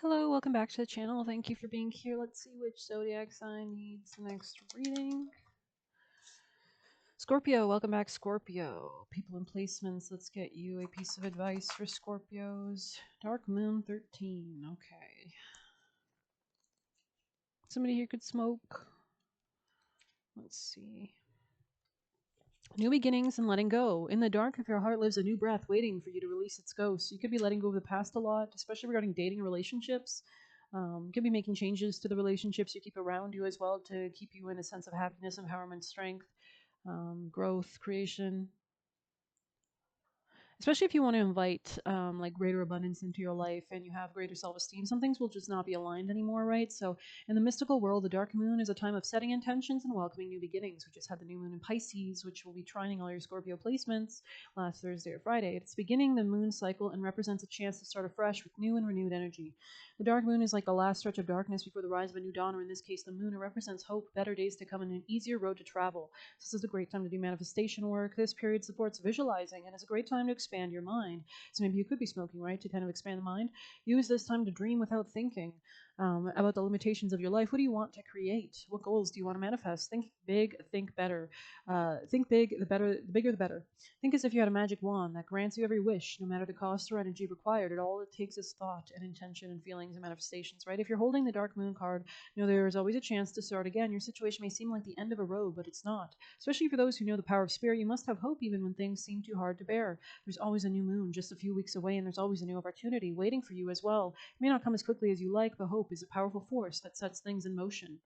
Hello, welcome back to the channel. Thank you for being here. Let's see which zodiac sign needs the next reading. Scorpio, welcome back, Scorpio. People and placements, let's get you a piece of advice for Scorpios. Dark Moon 13, okay. Somebody here could smoke. Let's see. New beginnings and letting go. In the dark of your heart lives a new breath waiting for you to release its ghost. You could be letting go of the past a lot, especially regarding dating and relationships. You could be making changes to the relationships you keep around you as well to keep you in a sense of happiness, empowerment, strength, growth, creation. Especially if you want to invite like greater abundance into your life and you have greater self-esteem, some things will just not be aligned anymore, right? So in the mystical world, the dark moon is a time of setting intentions and welcoming new beginnings. We just had the new moon in Pisces, which will be trining all your Scorpio placements last Thursday or Friday. It's beginning the moon cycle and represents a chance to start afresh with new and renewed energy. The dark moon is like the last stretch of darkness before the rise of a new dawn, or in this case the moon. It represents hope, better days to come, and an easier road to travel. This is a great time to do manifestation work. This period supports visualizing and is a great time to expand your mind. So maybe you could be smoking, right, to kind of expand the mind. Use this time to dream without thinking about the limitations of your life. What do you want to create? What goals do you want to manifest? Think big, think better. Think big, the better, the bigger the better. Think as if you had a magic wand that grants you every wish, no matter the cost or energy required. All it takes is thought and intention and feelings and manifestations, right? If you're holding the dark moon card, you know there is always a chance to start again. Your situation may seem like the end of a road, but it's not. Especially for those who know the power of spirit, you must have hope even when things seem too hard to bear. There's always a new moon just a few weeks away, and there's always a new opportunity waiting for you as well. It may not come as quickly as you like, but hope is a powerful force that sets things in motion.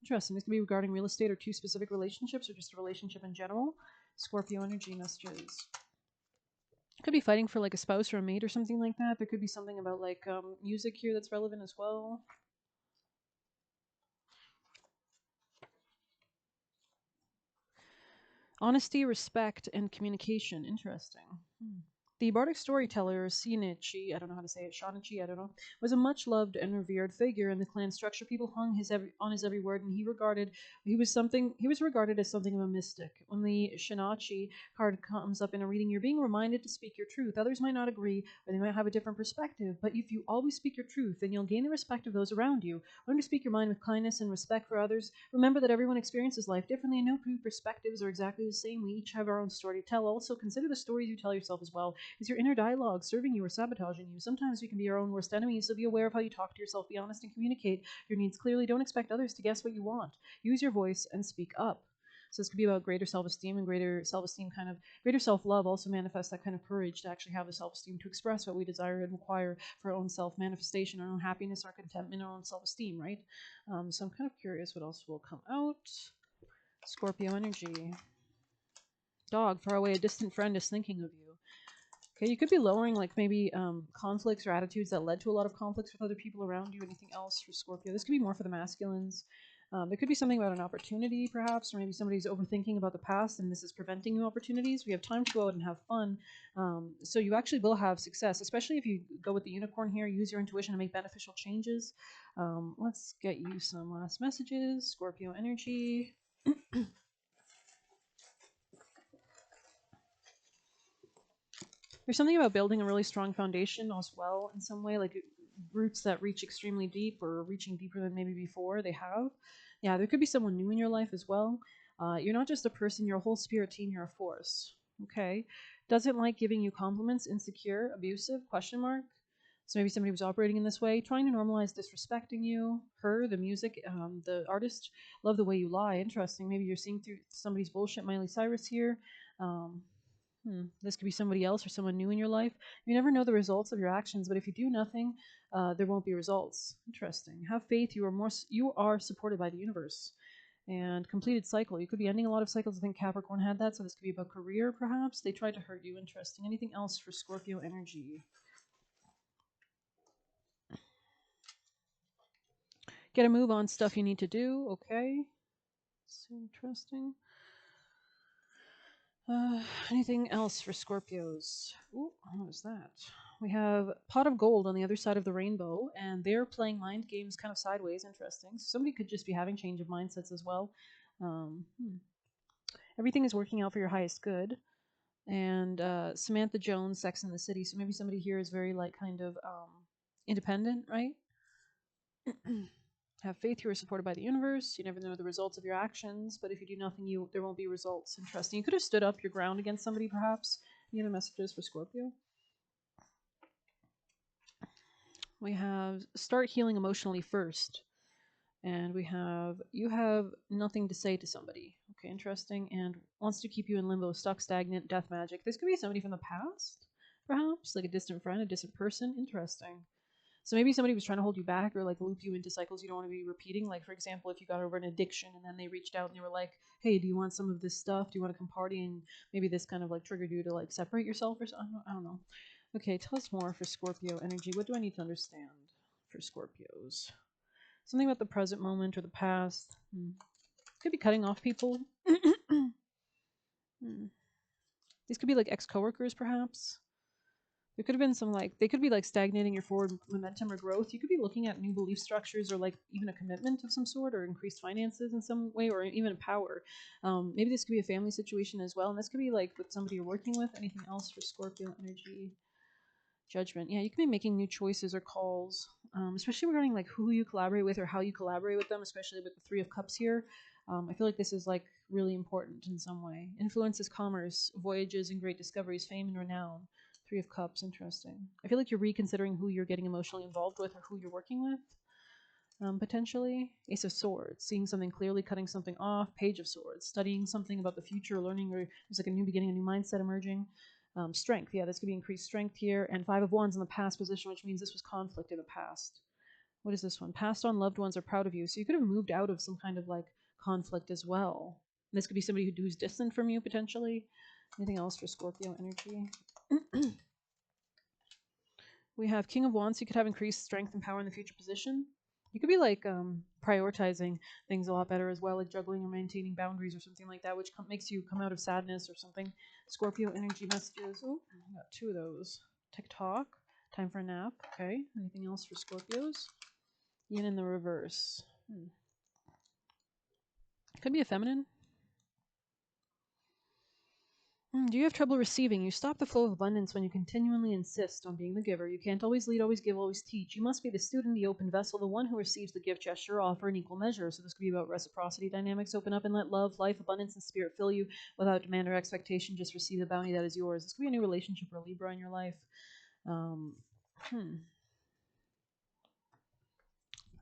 Interesting. This could be regarding real estate or two specific relationships or just a relationship in general. Scorpio energy messages. Could be fighting for like a spouse or a mate or something like that. There could be something about like music here that's relevant as well. Honesty, respect, and communication. Interesting. The Bardic storyteller, Shinichi, I don't know how to say it, Shinichi, I don't know, was a much loved and revered figure in the clan structure. People hung on his every word, and he was regarded as something of a mystic. When the Shinichi card comes up in a reading, you're being reminded to speak your truth. Others might not agree, or they might have a different perspective, but if you always speak your truth, then you'll gain the respect of those around you. Learn to speak your mind with kindness and respect for others. Remember that everyone experiences life differently, and no two perspectives are exactly the same. We each have our own story to tell. Also, consider the stories you tell yourself as well. Is your inner dialogue serving you or sabotaging you? Sometimes we can be our own worst enemies, so be aware of how you talk to yourself. Be honest and communicate your needs clearly. Don't expect others to guess what you want. Use your voice and speak up. So this could be about greater self-esteem, and greater self-esteem kind of greater self-love also manifests that kind of courage to actually have the self-esteem to express what we desire and require for our own self-manifestation, our own happiness, our contentment, our own self-esteem, right? So I'm kind of curious what else will come out. Scorpio energy. Dog, far away, a distant friend is thinking of you. Okay, you could be lowering like maybe conflicts or attitudes that led to a lot of conflicts with other people around you. Anything else for Scorpio? This could be more for the masculines. There could be something about an opportunity, perhaps, or maybe somebody's overthinking about the past and this is preventing new opportunities. We have time to go out and have fun. So you actually will have success, especially if you go with the unicorn here. Use your intuition to make beneficial changes. Let's get you some last messages. Scorpio energy. There's something about building a really strong foundation as well in some way, like roots that reach extremely deep or reaching deeper than maybe before they have. Yeah, there could be someone new in your life as well. You're not just a person, you're a whole spirit team, you're a force. Okay. Doesn't like giving you compliments, insecure, abusive, question mark. So maybe somebody was operating in this way, trying to normalize disrespecting you. Her, the music, the artist, love the way you lie. Interesting. Maybe you're seeing through somebody's bullshit, Miley Cyrus here. This could be somebody else or someone new in your life. You never know the results of your actions, but if you do nothing, there won't be results. Interesting. Have faith. You are supported by the universe. And completed cycle. You could be ending a lot of cycles. I think Capricorn had that, so this could be about career, perhaps. They tried to hurt you. Interesting. Anything else for Scorpio energy? Get a move on stuff you need to do. Okay. So interesting. Anything else for Scorpios? Ooh, what was that? We have Pot of Gold on the other side of the rainbow, and they're playing mind games kind of sideways. Interesting. So somebody could just be having change of mindsets as well. Um, hmm. Everything is working out for your highest good. And Samantha Jones, Sex in the City. So maybe somebody here is very like kind of independent, right? Have faith you are supported by the universe. You never know the results of your actions, but if you do nothing, there won't be results. Interesting. You could have stood up your ground against somebody, perhaps. Any other messages for Scorpio? We have start healing emotionally first. And we have you have nothing to say to somebody. Okay, interesting. And wants to keep you in limbo, stuck, stagnant, death magic. This could be somebody from the past, perhaps, like a distant friend, a distant person. Interesting. So maybe somebody was trying to hold you back or like loop you into cycles you don't want to be repeating. Like, for example, if you got over an addiction and then they reached out and they were like, hey, do you want some of this stuff? Do you want to come party? And maybe this kind of like triggered you to like separate yourself or something. I don't know. Okay, tell us more for Scorpio energy. What do I need to understand for Scorpios? Something about the present moment or the past. Could be cutting off people. These could be like ex-coworkers, perhaps. There could have been some like they could be like stagnating your forward momentum or growth. You could be looking at new belief structures or like even a commitment of some sort or increased finances in some way or even power. Maybe this could be a family situation as well, and this could be like with somebody you're working with. Anything else for Scorpio energy? Judgment. Yeah, you can be making new choices or calls, especially regarding like who you collaborate with or how you collaborate with them, especially with the Three of Cups here. I feel like this is like really important in some way. Influences commerce, voyages and great discoveries, fame and renown. Three of Cups, interesting. I feel like you're reconsidering who you're getting emotionally involved with or who you're working with. Potentially. Ace of Swords, seeing something clearly, cutting something off. Page of Swords, studying something about the future, learning, or there's like a new beginning, a new mindset emerging. Strength, yeah, this could be increased strength here. And Five of Wands in the past position, which means this was conflict in the past. What is this one? Passed on loved ones are proud of you. So you could have moved out of some kind of like conflict as well. This could be somebody who's distant from you potentially. Anything else for Scorpio energy? We have King of Wands. You could have increased strength and power in the future position. You could be like prioritizing things a lot better as well, like juggling or maintaining boundaries or something like that, which makes you come out of sadness or something. Scorpio energy messages. Oh, I got two of those. TikTok. Time for a nap. Okay. Anything else for Scorpios? Yin in the reverse. Could be a feminine. Do you have trouble receiving? You stop the flow of abundance when you continually insist on being the giver. You can't always lead, always give, always teach. You must be the student, the open vessel, the one who receives the gift, gesture, offer in equal measure. So this could be about reciprocity dynamics. Open up and let love, life, abundance, and spirit fill you without demand or expectation. Just receive the bounty that is yours. This could be a new relationship or a Libra in your life. Um, hmm.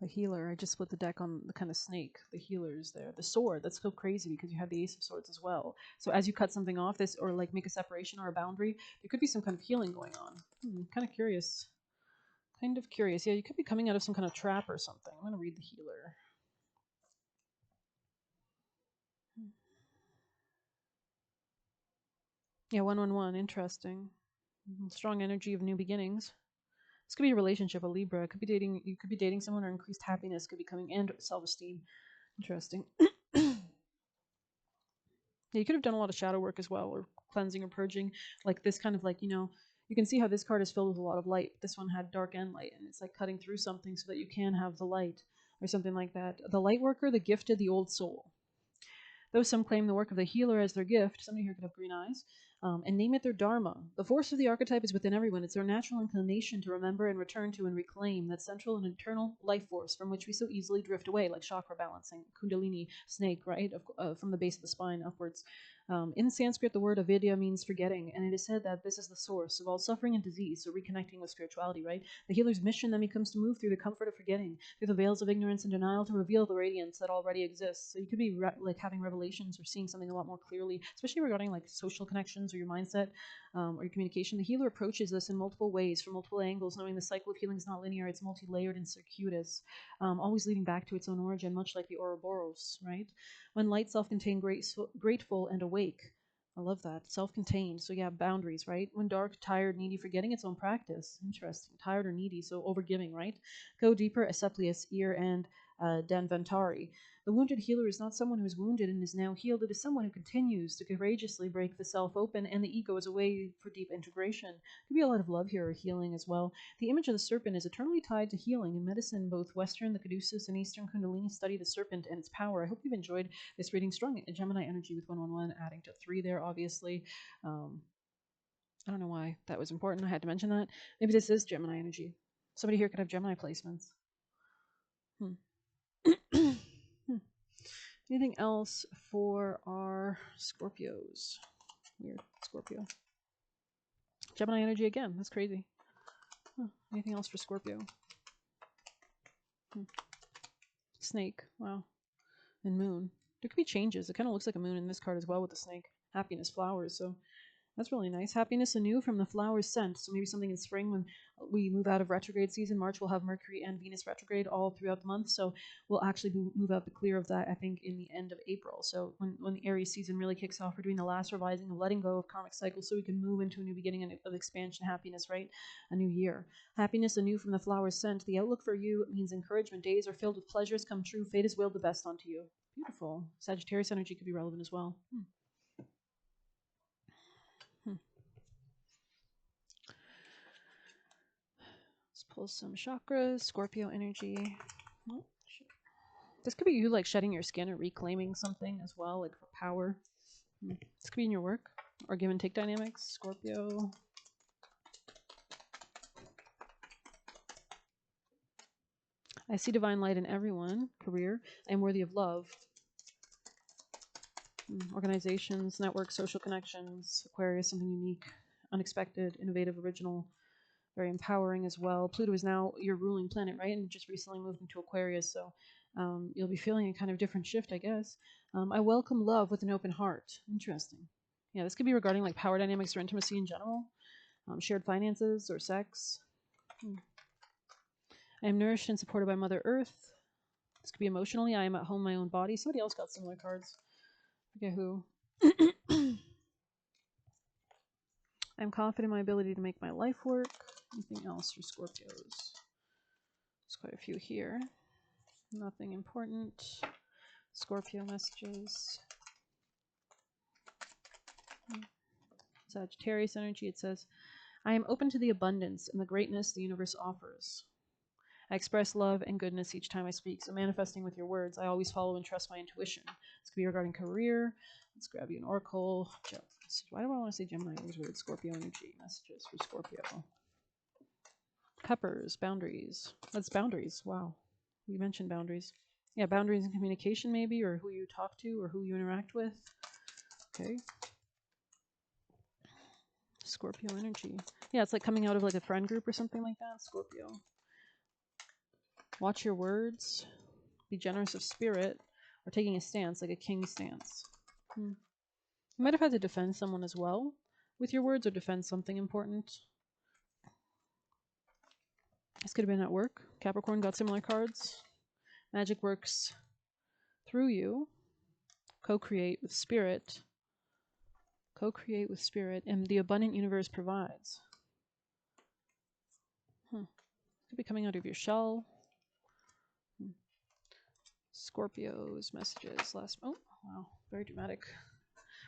The healer. I just split the deck on the kind of snake. The healers there. The sword. That's so crazy because you have the Ace of Swords as well. So as you cut something off, this or like make a separation or a boundary, there could be some kind of healing going on. Kind of curious. Kind of curious. Yeah, you could be coming out of some kind of trap or something. I'm gonna read the healer. Yeah, 111. Interesting. Strong energy of new beginnings. This could be a relationship, a Libra. It could be dating. You could be dating someone, or increased happiness could be coming, and self-esteem. Interesting. Yeah, you could have done a lot of shadow work as well, or cleansing or purging. Like this kind of like, you can see how this card is filled with a lot of light. This one had dark and light, and it's like cutting through something so that you can have the light or something like that. The light worker, the gifted, the old soul. Though some claim the work of the healer as their gift, somebody here could have green eyes, and name it their dharma. The force of the archetype is within everyone. It's their natural inclination to remember and return to and reclaim that central and eternal life force from which we so easily drift away, like chakra balancing, kundalini, snake, right, from the base of the spine upwards. In Sanskrit, the word avidya means forgetting, and it is said that this is the source of all suffering and disease, so reconnecting with spirituality, right? The healer's mission then becomes to move through the comfort of forgetting, through the veils of ignorance and denial to reveal the radiance that already exists. So you could be like having revelations or seeing something a lot more clearly, especially regarding like social connections or your mindset or your communication. The healer approaches this in multiple ways, from multiple angles, knowing the cycle of healing is not linear, it's multi-layered and circuitous, always leading back to its own origin, much like the Ouroboros, right? When light, self-contained, grateful, and awake. I love that. Self-contained. So yeah, boundaries, right? When dark, tired, needy, forgetting its own practice. Interesting. Tired or needy, so overgiving, right? Go deeper, Asclepius, ear, and Danvantari. The wounded healer is not someone who is wounded and is now healed. It is someone who continues to courageously break the self open and the ego as a way for deep integration. Could be a lot of love here or healing as well. The image of the serpent is eternally tied to healing. In medicine, both Western, the Caduceus, and Eastern Kundalini study the serpent and its power. I hope you've enjoyed this reading. Strong Gemini energy with 111, adding to 3 there, obviously. I don't know why that was important. I had to mention that. Maybe this is Gemini energy. Somebody here could have Gemini placements. Hmm. Hmm. Anything else for our Scorpios? Weird. Scorpio. Gemini energy again. That's crazy. Huh. Anything else for Scorpio? Hmm. Snake. Wow. And moon. There could be changes. It kind of looks like a moon in this card as well with the snake. Happiness, flowers. So that's really nice. Happiness anew from the flowers scent. So maybe something in spring when we move out of retrograde season. March we'll have Mercury and Venus retrograde all throughout the month. So we'll actually move out the clear of that, I think, in the end of April. So when the Aries season really kicks off, we're doing the last revising of letting go of karmic cycles so we can move into a new beginning of expansion, happiness, right? A new year. Happiness anew from the flowers scent. The outlook for you means encouragement. Days are filled with pleasures come true. Fate has willed the best onto you. Beautiful. Sagittarius energy could be relevant as well. Hmm. Let's pull some chakras, Scorpio energy. Oh, this could be you like shedding your skin or reclaiming something as well, like for power. This could be in your work or give and take dynamics, Scorpio. I see divine light in everyone. Career. I am worthy of love. Organizations, networks, social connections. Aquarius, something unique, unexpected, innovative, original. Very empowering as well. Pluto is now your ruling planet, right? And just recently moved into Aquarius, so you'll be feeling a kind of different shift, I guess. I welcome love with an open heart. Interesting. Yeah, this could be regarding like power dynamics or intimacy in general, shared finances or sex. I am nourished and supported by Mother Earth. This could be emotionally. I am at home in my own body. Somebody else got similar cards. I forget who. I'm confident in my ability to make my life work. Anything else for Scorpios? There's quite a few here. Nothing important. Scorpio messages. Sagittarius energy. It says, I am open to the abundance and the greatness the universe offers. I express love and goodness each time I speak. So manifesting with your words, I always follow and trust my intuition. This could be regarding career. Let's grab you an oracle. Why do I want to say Gemini? It was weird. Scorpio energy messages for Scorpio. Peppers, boundaries. That's boundaries. Wow. We mentioned boundaries. Yeah, boundaries in communication maybe, or who you talk to or who you interact with. Okay. Scorpio energy. Yeah, it's like coming out of like a friend group or something like that. Scorpio. Watch your words. Be generous of spirit. Or taking a stance, like a king stance. You might have had to defend someone as well with your words or defend something important. This could have been at work. Capricorn got similar cards. Magic works through you. Co-create with spirit. Co-create with spirit. And the abundant universe provides. Could be coming out of your shell. Scorpio's messages last. Oh, wow. Very dramatic.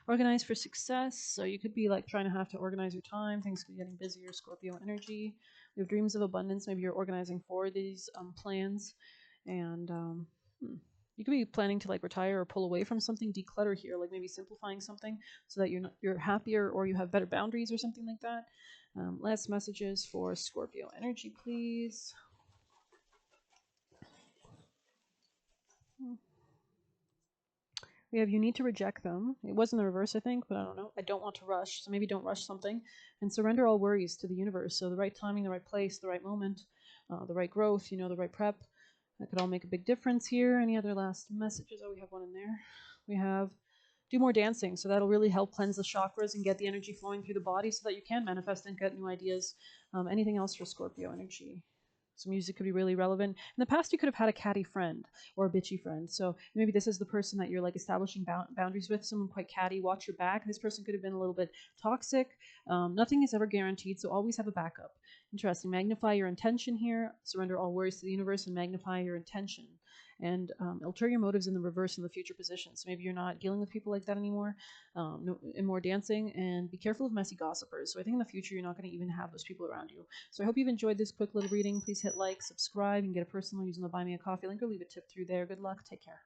Organize for success. So you could be like trying to have to organize your time. Things could be getting busier. Scorpio energy. You have dreams of abundance. Maybe you're organizing for these plans. And you could be planning to like retire or pull away from something. Declutter here. Like maybe simplifying something so that you're happier or you have better boundaries or something like that. Last messages for Scorpio energy, please. We have you need to reject them. It was in the reverse, I think, but I don't know. I don't want to rush, so maybe don't rush something. And surrender all worries to the universe. So the right timing, the right place, the right moment, the right growth, the right prep. That could all make a big difference here. Any other last messages? Oh, we have one in there. We have do more dancing. So that'll really help cleanse the chakras and get the energy flowing through the body so that you can manifest and get new ideas. Anything else for Scorpio energy? So music could be really relevant. In the past, you could have had a catty friend or a bitchy friend. So maybe this is the person that you're like establishing boundaries with, someone quite catty. Watch your back. This person could have been a little bit toxic. Nothing is ever guaranteed, so always have a backup. Interesting. Magnify your intention here. Surrender all worries to the universe and magnify your intention. And alter your motives in the reverse in the future position. So maybe you're not dealing with people like that anymore, and more dancing. And be careful of messy gossipers. So I think in the future, you're not going to even have those people around you. So I hope you've enjoyed this quick little reading. Please hit like, subscribe, and get a personal using the Buy Me a Coffee link or leave a tip through there. Good luck. Take care.